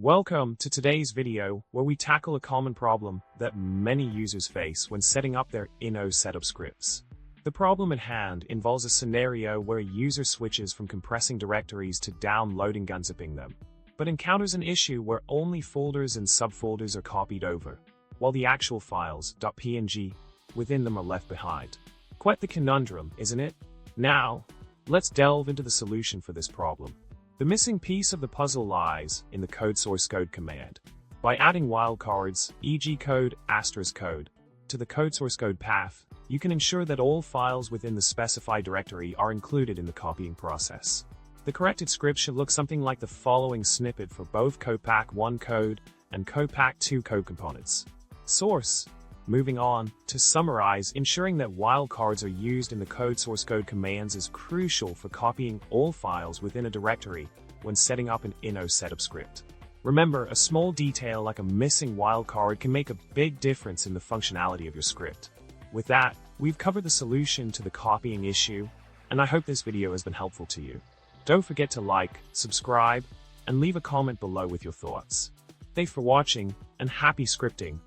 Welcome to today's video where we tackle a common problem that many users face when setting up their Inno Setup scripts. The problem at hand involves a scenario where a user switches from compressing directories to downloading and unzipping them, but encounters an issue where only folders and subfolders are copied over, while the actual files .png within them are left behind. Quite the conundrum, isn't it? Now, let's delve into the solution for this problem. The missing piece of the puzzle lies in the codeSourcecode command. By adding wildcards, e.g. code *code, to the codeSourcecode path, you can ensure that all files within the specified directory are included in the copying process. The corrected script should look something like the following snippet for both CodePack1 code and CodePack2 code components. Source. Moving on, to summarize, ensuring that wildcards are used in the codeSourcecode commands is crucial for copying all files within a directory when setting up an Inno Setup script. Remember, a small detail like a missing wildcard can make a big difference in the functionality of your script. With that, we've covered the solution to the copying issue, and I hope this video has been helpful to you. Don't forget to like, subscribe, and leave a comment below with your thoughts. Thanks for watching, and happy scripting!